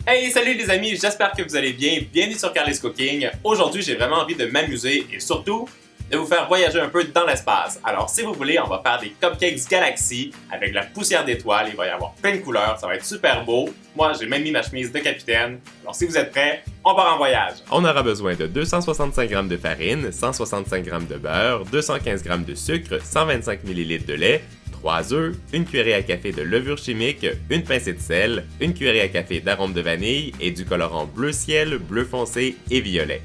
Hey, salut les amis, j'espère que vous allez bien. Bienvenue sur Carly's Cooking. Aujourd'hui, j'ai vraiment envie de m'amuser et surtout de vous faire voyager un peu dans l'espace. Alors, si vous voulez, on va faire des cupcakes Galaxy avec la poussière d'étoiles. Il va y avoir plein de couleurs, ça va être super beau. Moi, j'ai même mis ma chemise de capitaine. Alors, si vous êtes prêts, on part en voyage. On aura besoin de 265 g de farine, 165 g de beurre, 215 g de sucre, 125 ml de lait, 3 œufs, une cuillerée à café de levure chimique, une pincée de sel, une cuillerée à café d'arôme de vanille et du colorant bleu ciel, bleu foncé et violet.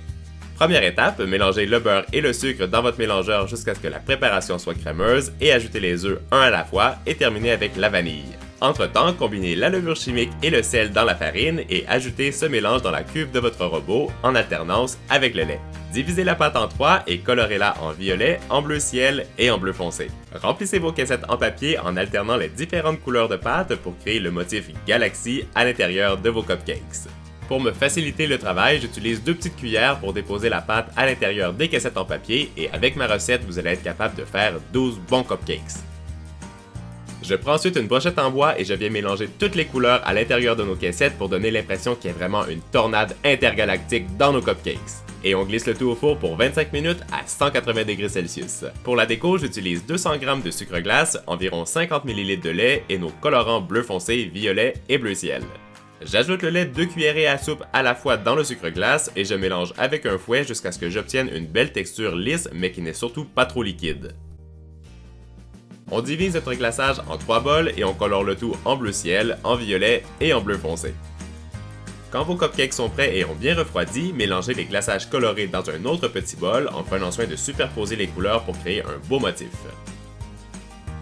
Première étape, mélangez le beurre et le sucre dans votre mélangeur jusqu'à ce que la préparation soit crémeuse et ajoutez les œufs un à la fois et terminez avec la vanille. Entre-temps, combinez la levure chimique et le sel dans la farine et ajoutez ce mélange dans la cuve de votre robot en alternance avec le lait. Divisez la pâte en 3 et colorez-la en violet, en bleu ciel et en bleu foncé. Remplissez vos caissettes en papier en alternant les différentes couleurs de pâte pour créer le motif Galaxy à l'intérieur de vos cupcakes. Pour me faciliter le travail, j'utilise 2 petites cuillères pour déposer la pâte à l'intérieur des caissettes en papier et avec ma recette, vous allez être capable de faire 12 bons cupcakes. Je prends ensuite une brochette en bois et je viens mélanger toutes les couleurs à l'intérieur de nos caissettes pour donner l'impression qu'il y a vraiment une tornade intergalactique dans nos cupcakes. Et on glisse le tout au four pour 25 minutes à 180 degrés Celsius. Pour la déco, j'utilise 200 g de sucre glace, environ 50 ml de lait et nos colorants bleu foncé, violet et bleu ciel. J'ajoute le lait 2 cuillerées à soupe à la fois dans le sucre glace et je mélange avec un fouet jusqu'à ce que j'obtienne une belle texture lisse mais qui n'est surtout pas trop liquide. On divise notre glaçage en 3 bols et on colore le tout en bleu ciel, en violet et en bleu foncé. Quand vos cupcakes sont prêts et ont bien refroidi, mélangez les glaçages colorés dans un autre petit bol en prenant soin de superposer les couleurs pour créer un beau motif.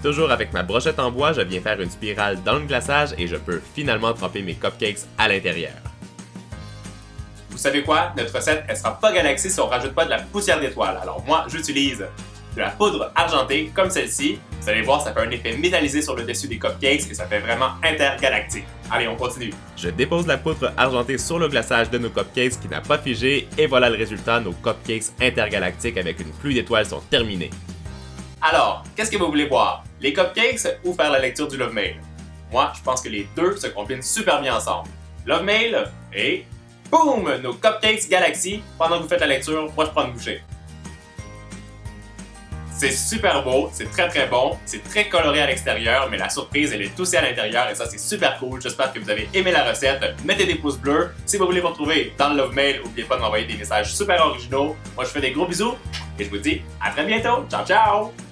Toujours avec ma brochette en bois, je viens faire une spirale dans le glaçage et je peux finalement tremper mes cupcakes à l'intérieur. Vous savez quoi? Notre recette, elle sera pas Galaxy si on rajoute pas de la poussière d'étoile. Alors moi, j'utilise de la poudre argentée comme celle-ci. Vous allez voir, ça fait un effet métallisé sur le dessus des cupcakes et ça fait vraiment intergalactique. Allez, on continue. Je dépose la poudre argentée sur le glaçage de nos cupcakes qui n'a pas figé et voilà le résultat, nos cupcakes intergalactiques avec une pluie d'étoiles sont terminés. Alors, qu'est-ce que vous voulez boire? Les cupcakes ou faire la lecture du Love Mail? Moi, je pense que les deux se combinent super bien ensemble. Love Mail et boum! Nos cupcakes Galaxy. Pendant que vous faites la lecture, moi je prends une bouchée. C'est super beau, c'est très bon, c'est très coloré à l'extérieur, mais la surprise elle est aussi à l'intérieur et ça c'est super cool. J'espère que vous avez aimé la recette. Mettez des pouces bleus. Si vous voulez vous retrouver dans le Love Mail, n'oubliez pas de m'envoyer des messages super originaux. Moi je fais des gros bisous et je vous dis à très bientôt. Ciao ciao!